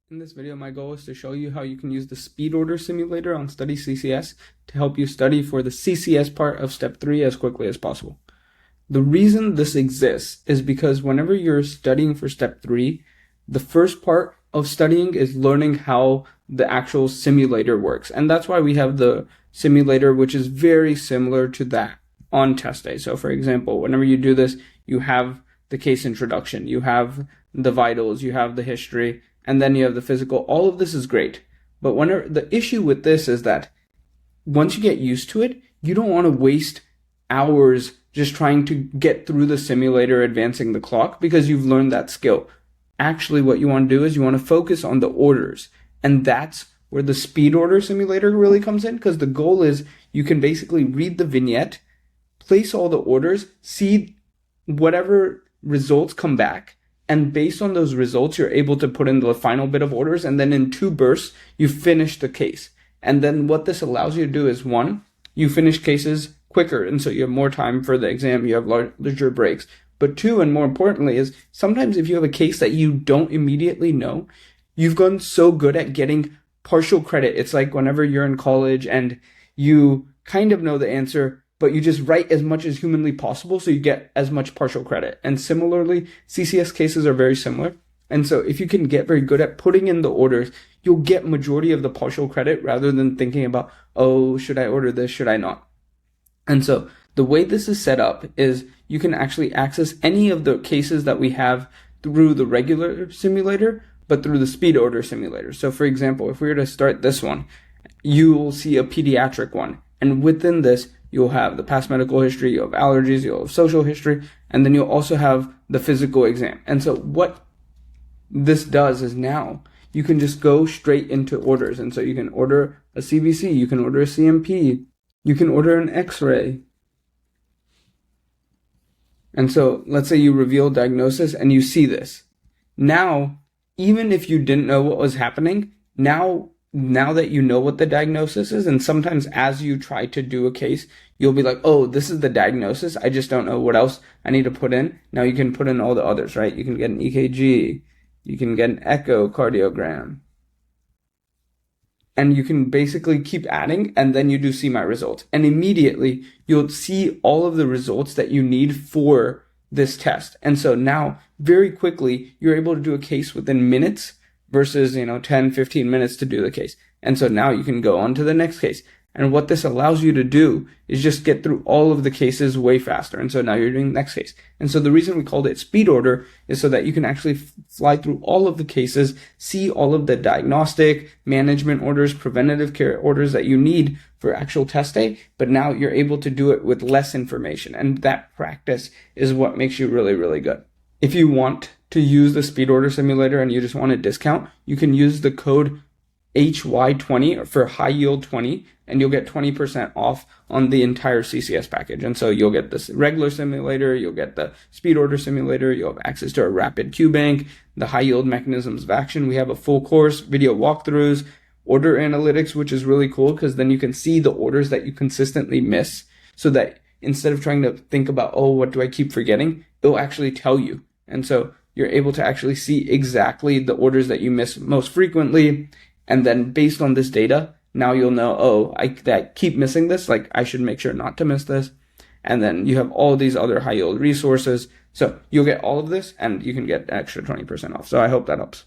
In this video, my goal is to show you how you can use the SpeedOrder Simulator on StudyCCS to help you study for the CCS part of Step 3 as quickly as possible. The reason this exists is because whenever you're studying for Step 3, the first part of studying is learning how the actual simulator works. And that's why we have the simulator, which is very similar to that on test day. So for example, whenever you do this, you have the case introduction, you have the vitals, you have the history, and then you have the physical. All of this is great. But whenever the issue with this is that once you get used to it, you don't want to waste hours just trying to get through the simulator, advancing the clock, because you've learned that skill. Actually, what you want to do is you want to focus on the orders. And that's where the SpeedOrder Simulator really comes in, because the goal is you can basically read the vignette, place all the orders, see whatever results come back, and based on those results, you're able to put in the final bit of orders, and then in 2 bursts, you finish the case. And then what this allows you to do is, 1, you finish cases quicker, and so you have more time for the exam, you have larger breaks. But 2, and more importantly, is sometimes if you have a case that you don't immediately know, you've gotten so good at getting partial credit. It's like whenever you're in college and you kind of know the answer, but you just write as much as humanly possible so you get as much partial credit. And similarly, CCS cases are very similar. And so if you can get very good at putting in the orders, you'll get majority of the partial credit rather than thinking about, oh, should I order this? Should I not? And so the way this is set up is you can actually access any of the cases that we have through the regular simulator, but through the SpeedOrder Simulator. So for example, if we were to start this one, you will see a pediatric one. And within this, you'll have the past medical history, you'll have allergies, you'll have social history, and then you'll also have the physical exam. And so what this does is now you can just go straight into orders. And so you can order a CBC, you can order a CMP, you can order an X-ray. And so let's say you reveal diagnosis and you see this. Now, even if you didn't know what was happening, now that you know what the diagnosis is, and sometimes as you try to do a case, you'll be like, oh, this is the diagnosis. I just don't know what else I need to put in. Now you can put in all the others, right? You can get an EKG, you can get an echocardiogram, and you can basically keep adding, and then you do see my results. And immediately you'll see all of the results that you need for this test. And so now very quickly, you're able to do a case within minutes versus, 10, 15 minutes to do the case. And so now you can go on to the next case. And what this allows you to do is just get through all of the cases way faster. And so now you're doing the next case. And so the reason we called it speed order is so that you can actually fly through all of the cases, see all of the diagnostic, management orders, preventative care orders that you need for actual test day. But now you're able to do it with less information. And that practice is what makes you really, really good. If you want to use the SpeedOrder Simulator and you just want a discount, you can use the code HY20 for high yield 20, and you'll get 20% off on the entire CCS package. And so you'll get this regular simulator, you'll get the SpeedOrder Simulator, you'll have access to a rapid Q bank, the high yield mechanisms of action. We have a full course, video walkthroughs, order analytics, which is really cool because then you can see the orders that you consistently miss, so that instead of trying to think about, oh, what do I keep forgetting? It'll actually tell you. And so you're able to actually see exactly the orders that you miss most frequently. And then based on this data, now you'll know, oh, I keep missing this, like I should make sure not to miss this. And then you have all these other high yield resources. So you'll get all of this and you can get an extra 20% off. So I hope that helps.